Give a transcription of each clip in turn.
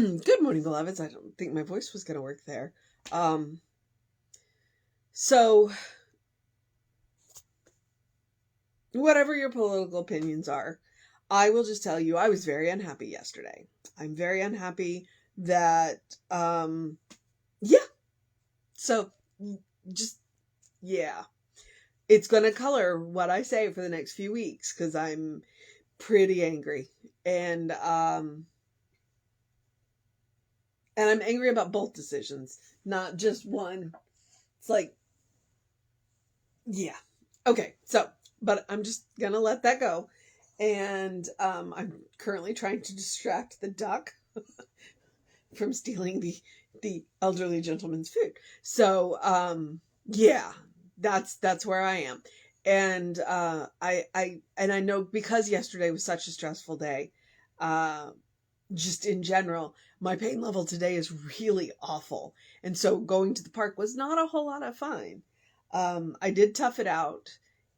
Good morning, beloveds. I don't think my voice was going to work there. So, whatever your political opinions are, I will just tell you I was very unhappy yesterday. I'm very unhappy that, yeah. So, just, yeah. It's going to color what I say for the next few weeks because I'm pretty angry. And I'm angry about both decisions, not just one. It's like, yeah. Okay, so, but I'm just gonna let that go. And I'm currently trying to distract the duck from stealing the elderly gentleman's food. So, yeah, that's where I am. And I know because yesterday was such a stressful day, just in general, my pain level today is really awful. And so going to the park was not a whole lot of fun. I did tough it out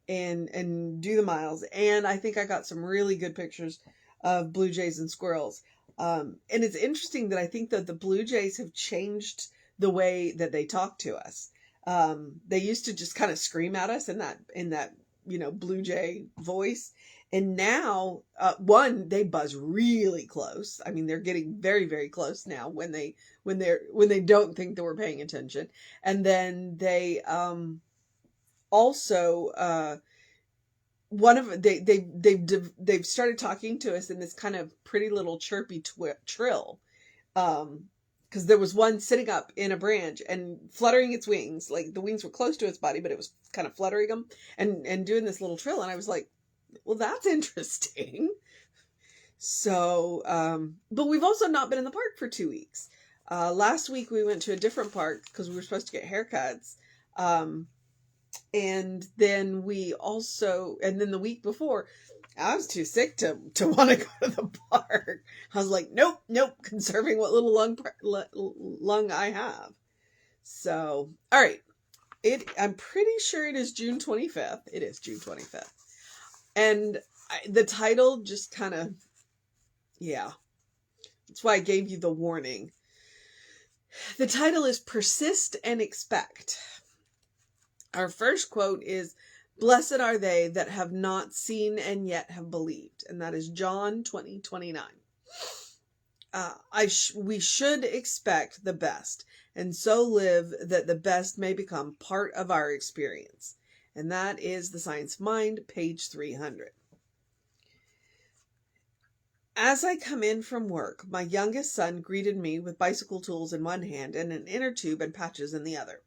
and do the miles. And I think I got some really good pictures of blue jays and squirrels. And it's interesting that I think that the blue jays have changed the way that they talk to us. They used to just kind of scream at us in that, blue jay voice. And now, one, they buzz really close. I mean, they're getting very, very close now when they don't think that we're paying attention. And then they also one of they've started talking to us in this kind of pretty little chirpy trill. Because there was one sitting up in a branch and fluttering its wings, like the wings were close to its body, but it was kind of fluttering them and doing this little trill. And I was like, well, that's interesting. So, but we've also not been in the park for 2 weeks. Last week we went to a different park because we were supposed to get haircuts. And then the week before, I was too sick to want to go to the park. I was like, nope, conserving what little lung I have. So, all right. I'm pretty sure it is June 25th. It is June 25th. And the title just kind of, yeah. That's why I gave you the warning. The title is Persist and Expect. Our first quote is, "Blessed are they that have not seen and yet have believed." And that is John 20:29. We should expect the best and so live that the best may become part of our experience. And that is The Science of Mind, page 300. As I come in from work, my youngest son greeted me with bicycle tools in one hand and an inner tube and patches in the other.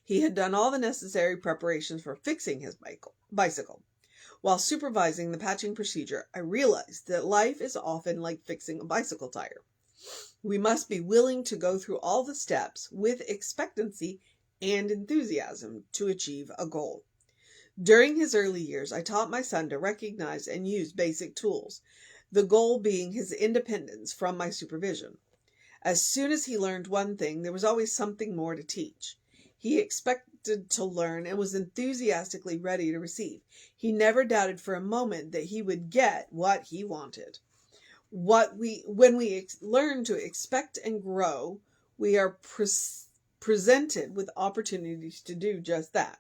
He had done all the necessary preparations for fixing his bicycle. While supervising the patching procedure, I realized that life is often like fixing a bicycle tire. We must be willing to go through all the steps with expectancy and enthusiasm to achieve a goal. During his early years, I taught my son to recognize and use basic tools, the goal being his independence from my supervision. As soon as he learned one thing, there was always something more to teach. He expected to learn and was enthusiastically ready to receive. He never doubted for a moment that he would get what he wanted. When we learn to expect and grow, we are presented with opportunities to do just that.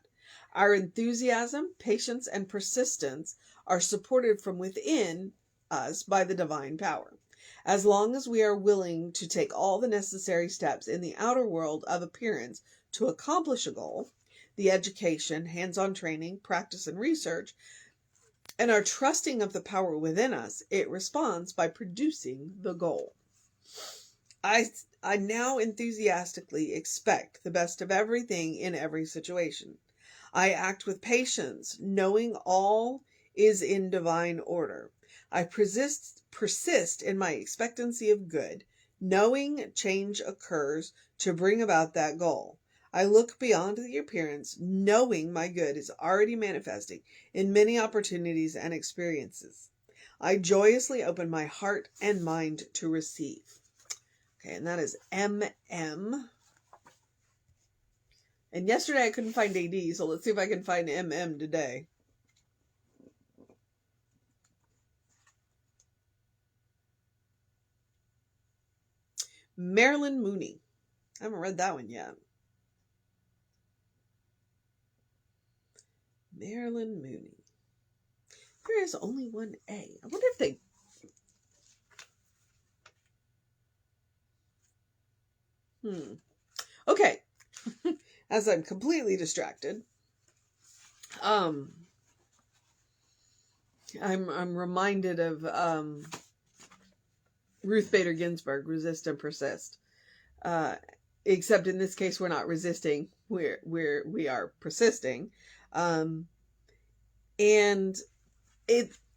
Our enthusiasm, patience, and persistence are supported from within us by the divine power. As long as we are willing to take all the necessary steps in the outer world of appearance to accomplish a goal, the education, hands-on training, practice, and research, and are trusting of the power within us, it responds by producing the goal. I now enthusiastically expect the best of everything in every situation. I act with patience, knowing all is in divine order. I persist in my expectancy of good, knowing change occurs to bring about that goal. I look beyond the appearance, knowing my good is already manifesting in many opportunities and experiences. I joyously open my heart and mind to receive. Okay, and that is MM. And yesterday I couldn't find AD, so let's see if I can find MM today. Marilyn Mooney. I haven't read that one yet. Marilyn Mooney. There is only one A. I wonder if they... Okay. As I'm completely distracted, I'm reminded of Ruth Bader Ginsburg, Resist and Persist. Except in this case, we're not resisting, we are persisting. And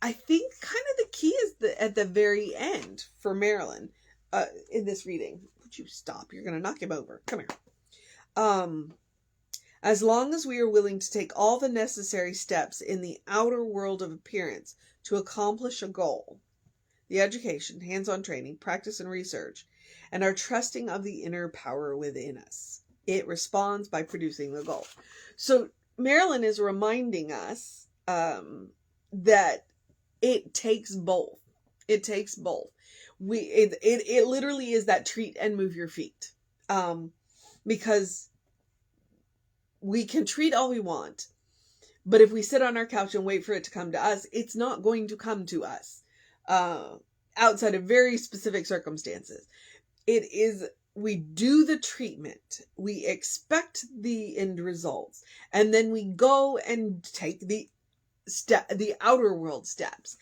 I think kind of the key is at the very end for Marilyn, in this reading. Would you stop? You're going to knock him over. Come here. As long as we are willing to take all the necessary steps in the outer world of appearance to accomplish a goal, the education, hands-on training, practice, and research, and are trusting of the inner power within us, it responds by producing the goal. So Marilyn is reminding us that it takes both. It takes both. It literally is that treat and move your feet. Because we can treat all we want, but if we sit on our couch and wait for it to come to us, it's not going to come to us, outside of very specific circumstances. It is, we do the treatment, we expect the end results, and then we go and take the outer world steps,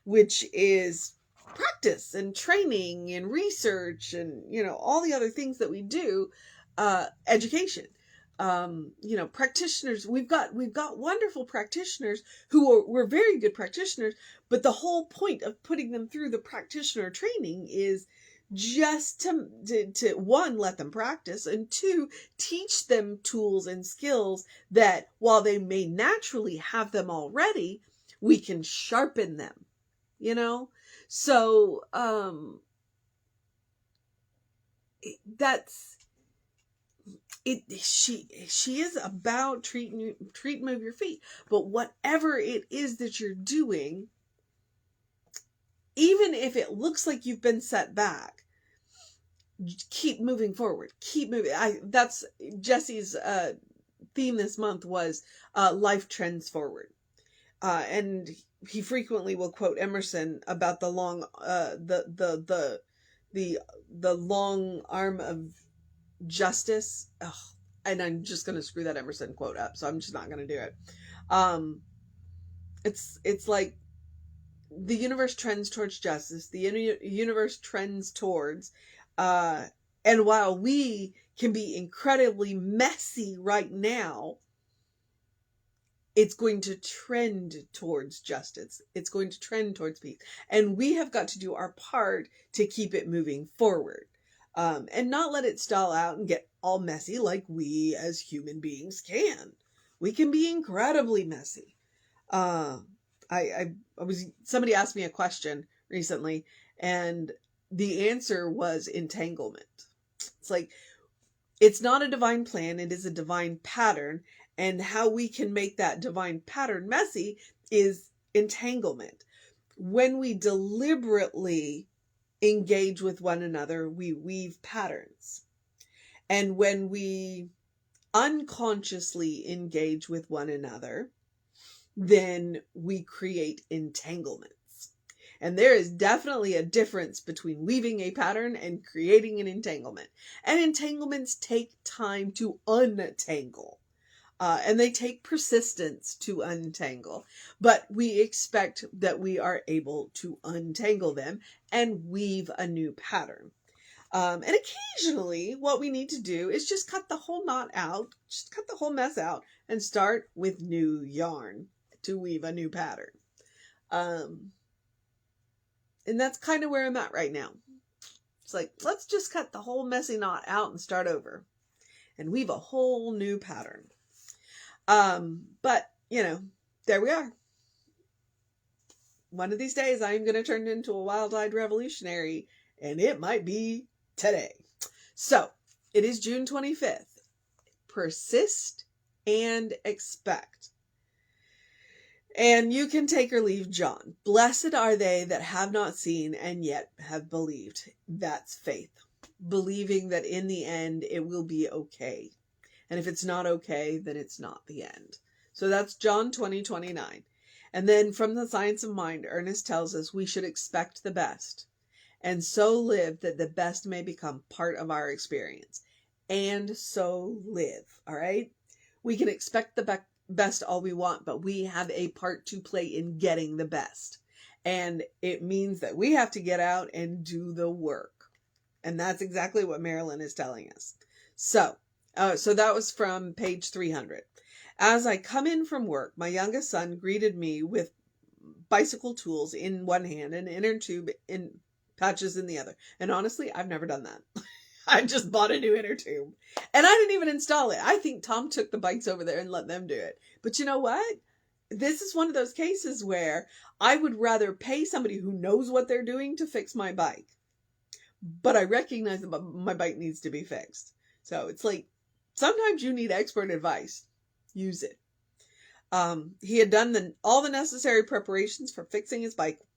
which is practice and training and research and, all the other things that we do, education. Practitioners, we've got wonderful practitioners were very good practitioners, but the whole point of putting them through the practitioner training is just to one, let them practice, and two, teach them tools and skills that while they may naturally have them already, we can sharpen them, so, that's it. She is about treat and move your feet, but whatever it is that you're doing, even if it looks like you've been set back, keep moving forward. Keep moving. That's Jesse's theme this month was life trends forward, and he frequently will quote Emerson about the long the long arm of justice. Ugh, and I'm just going to screw that Emerson quote up, so I'm just not going to do it. It's like the universe trends towards justice. The universe trends towards, and while we can be incredibly messy right now, it's going to trend towards justice. It's going to trend towards peace. And we have got to do our part to keep it moving forward. And not let it stall out and get all messy like we as human beings can. We can be incredibly messy. Somebody asked me a question recently, and the answer was entanglement. It's like, it's not a divine plan, it is a divine pattern. And how we can make that divine pattern messy is entanglement. When we deliberately engage with one another, we weave patterns. And when we unconsciously engage with one another, then we create entanglements. And there is definitely a difference between weaving a pattern and creating an entanglement. And entanglements take time to untangle. And they take persistence to untangle, but we expect that we are able to untangle them and weave a new pattern. And occasionally what we need to do is just cut the whole knot out, just cut the whole mess out and start with new yarn to weave a new pattern. And that's kind of where I'm at right now. It's like, let's just cut the whole messy knot out and start over and weave a whole new pattern. But, there we are. One of these days I'm going to turn into a wild-eyed revolutionary, and it might be today. So, it is June 25th. Persist and expect. And you can take or leave John. Blessed are they that have not seen and yet have believed. That's faith. Believing that in the end it will be okay. And if it's not okay, then it's not the end. So that's John 20:29. And then from the Science of Mind, Ernest tells us we should expect the best and so live that the best may become part of our experience. And so live, all right? We can expect the best all we want, but we have a part to play in getting the best. And it means that we have to get out and do the work. And that's exactly what Marilyn is telling us. So that was from page 300. As I come in from work, my youngest son greeted me with bicycle tools in one hand and inner tube in patches in the other. And honestly, I've never done that. I just bought a new inner tube and I didn't even install it. I think Tom took the bikes over there and let them do it. But you know what? This is one of those cases where I would rather pay somebody who knows what they're doing to fix my bike. But I recognize that my bike needs to be fixed. So it's like, sometimes you need expert advice. Use it. He had done all the necessary preparations for fixing his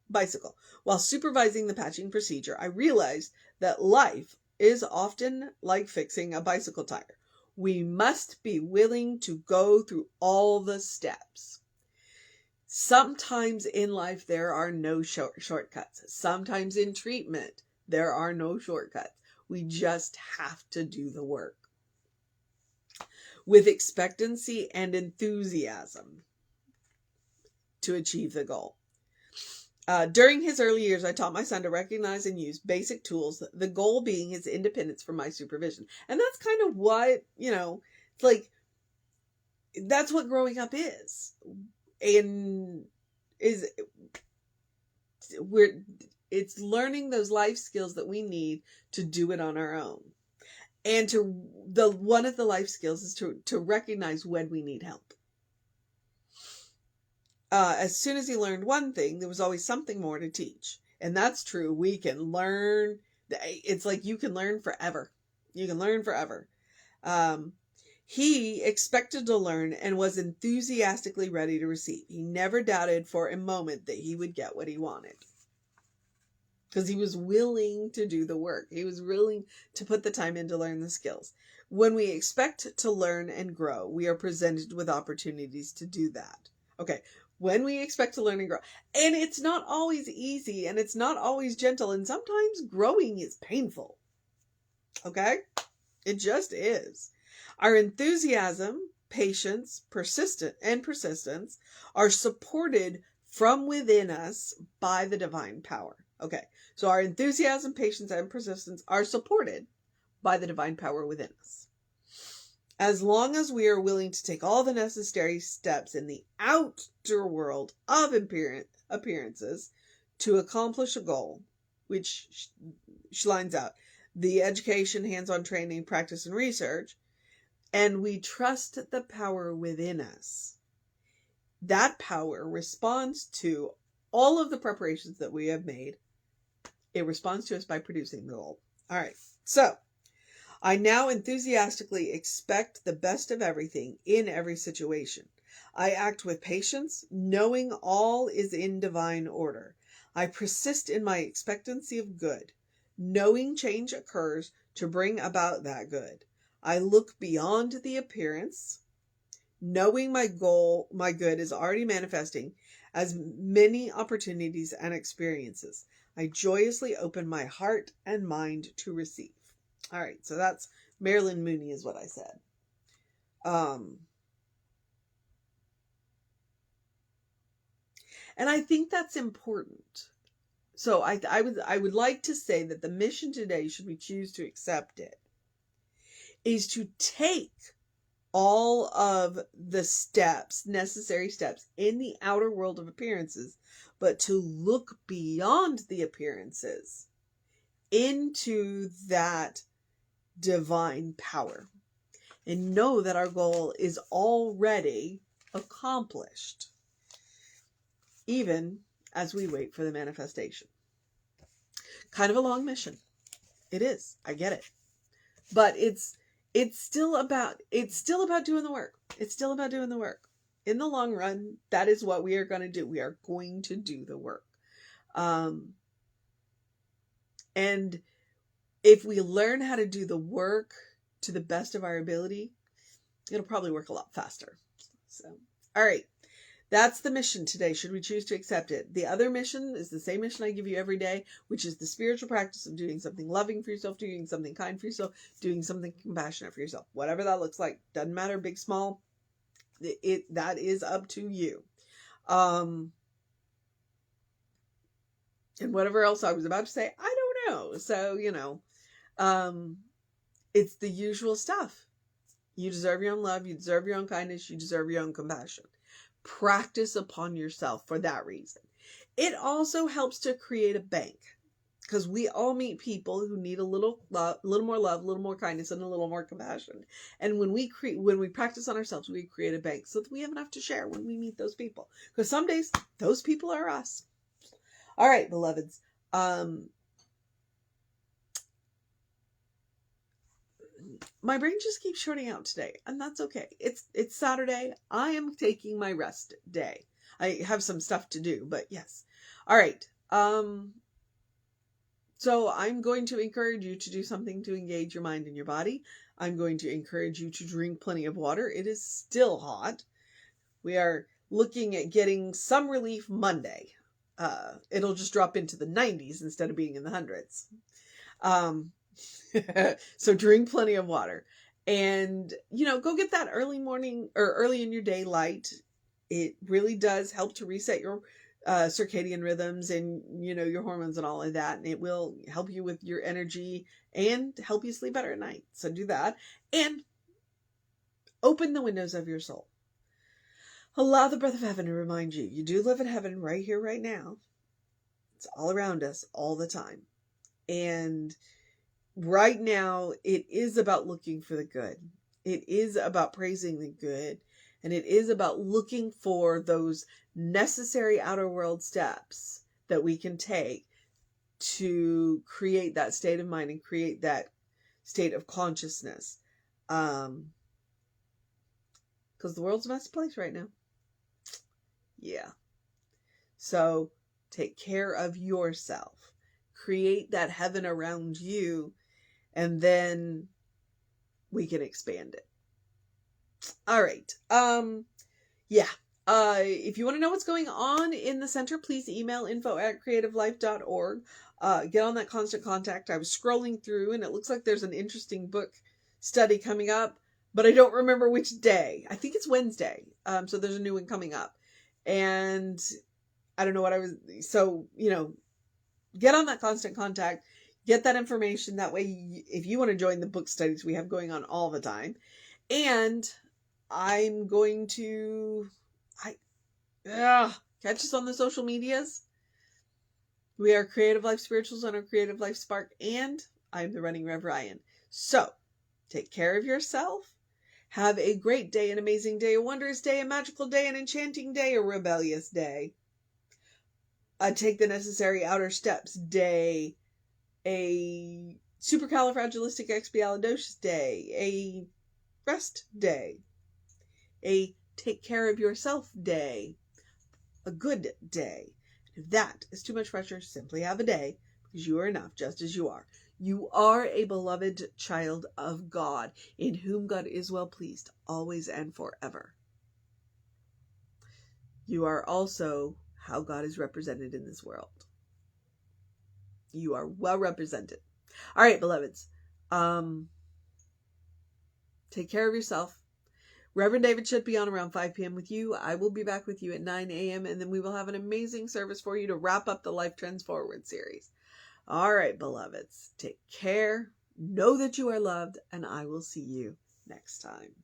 bicycle. While supervising the patching procedure, I realized that life is often like fixing a bicycle tire. We must be willing to go through all the steps. Sometimes in life there are no shortcuts. Sometimes in treatment there are no shortcuts. We just have to do the work with expectancy and enthusiasm to achieve the goal. During his early years, I taught my son to recognize and use basic tools, the goal being his independence from my supervision. And that's kind of what, it's like, that's what growing up is. And it's learning those life skills that we need to do it on our own. And one of the life skills is to recognize when we need help. As soon as he learned one thing, there was always something more to teach. And that's true. We can learn. It's like you can learn forever. You can learn forever. He expected to learn and was enthusiastically ready to receive. He never doubted for a moment that he would get what he wanted. Because he was willing to do the work. He was willing to put the time in to learn the skills. When we expect to learn and grow, we are presented with opportunities to do that. Okay, when we expect to learn and grow. And it's not always easy, and it's not always gentle, and sometimes growing is painful. Okay? It just is. Our enthusiasm, patience, persistence are supported from within us by the divine power. Okay, so our enthusiasm, patience, and persistence are supported by the divine power within us. As long as we are willing to take all the necessary steps in the outer world of appearances to accomplish a goal, which she lines out, the education, hands-on training, practice, and research, and we trust the power within us, that power responds to all of the preparations that we have made. It responds to us by producing the goal. All right. So I now enthusiastically expect the best of everything in every situation. I act with patience, knowing all is in divine order. I persist in my expectancy of good, knowing change occurs to bring about that good. I look beyond the appearance, knowing my good is already manifesting as many opportunities and experiences. I joyously open my heart and mind to receive. All right, so that's Marilyn Mooney is what I said. And I think that's important. So I would like to say that the mission today, should we choose to accept it, is to take all of the necessary steps in the outer world of appearances, but to look beyond the appearances into that divine power and know that our goal is already accomplished, even as we wait for the manifestation. Kind of a long mission. It is. I get it. But it's still about doing the work. It's still about doing the work. in the long run, that is what we are going to do. We are going to do the work. And if we learn how to do the work to the best of our ability, it'll probably work a lot faster. So, all right. That's the mission today, should we choose to accept it. The other mission is the same mission I give you every day, which is the spiritual practice of doing something loving for yourself, doing something kind for yourself, doing something compassionate for yourself. Whatever that looks like. Doesn't matter, big, small. That is up to you. And whatever else I was about to say, I don't know. So, it's the usual stuff. You deserve your own love. You deserve your own kindness. You deserve your own compassion. Practice upon yourself for that reason. It also helps to create a bank, because we all meet people who need a little love, a little more love, a little more kindness, and a little more compassion. And when we practice on ourselves, we create a bank so that we have enough to share when we meet those people. Because some days those people are us. All right, beloveds. My brain just keeps shorting out today, and that's okay. It's Saturday. I am taking my rest day. I have some stuff to do, but yes. All right. So I'm going to encourage you to do something to engage your mind and your body. I'm going to encourage you to drink plenty of water. It is still hot. We are looking at getting some relief Monday. It'll just drop into the 90s instead of being in the hundreds. So drink plenty of water, and go get that early morning or early in your day light. It really does help to reset your circadian rhythms and your hormones and all of that, and it will help you with your energy and help you sleep better at night. So do that, and open the windows of your soul. Allow the breath of heaven to remind you do live in heaven right here, right now. It's all around us all the time, and right now, it is about looking for the good. It is about praising the good. And it is about looking for those necessary outer world steps that we can take to create that state of mind and create that state of consciousness. Because the world's a messy place right now. Yeah. So take care of yourself. Create that heaven around you. And then we can expand it. All right. If you want to know what's going on in the center, please email info@creativelife.org. Get on that constant contact. I was scrolling through, and it looks like there's an interesting book study coming up, but I don't remember which day. I think it's Wednesday. So there's a new one coming up. And I don't know what so, get on that constant contact. Get that information. That way, if you want to join the book studies we have going on all the time. And I'm going to catch us on the social medias. We are Creative Life Spirituals on our Creative Life Spark, and I'm the Running Rev Ryan. So, take care of yourself. Have a great day, an amazing day, a wondrous day, a magical day, an enchanting day, a rebellious day. Take the necessary outer steps day. A supercalifragilisticexpialidocious day, a rest day, a take care of yourself day, a good day. If that is too much pressure, simply have a day, because you are enough just as you are. You are a beloved child of God, in whom God is well pleased, always and forever. You are also how God is represented in this world. You are well represented. All right, beloveds. Take care of yourself. Reverend David should be on around 5 p.m. with you. I will be back with you at 9 a.m. and then we will have an amazing service for you to wrap up the Life Trends Forward series. All right, beloveds. Take care. Know that you are loved, and I will see you next time.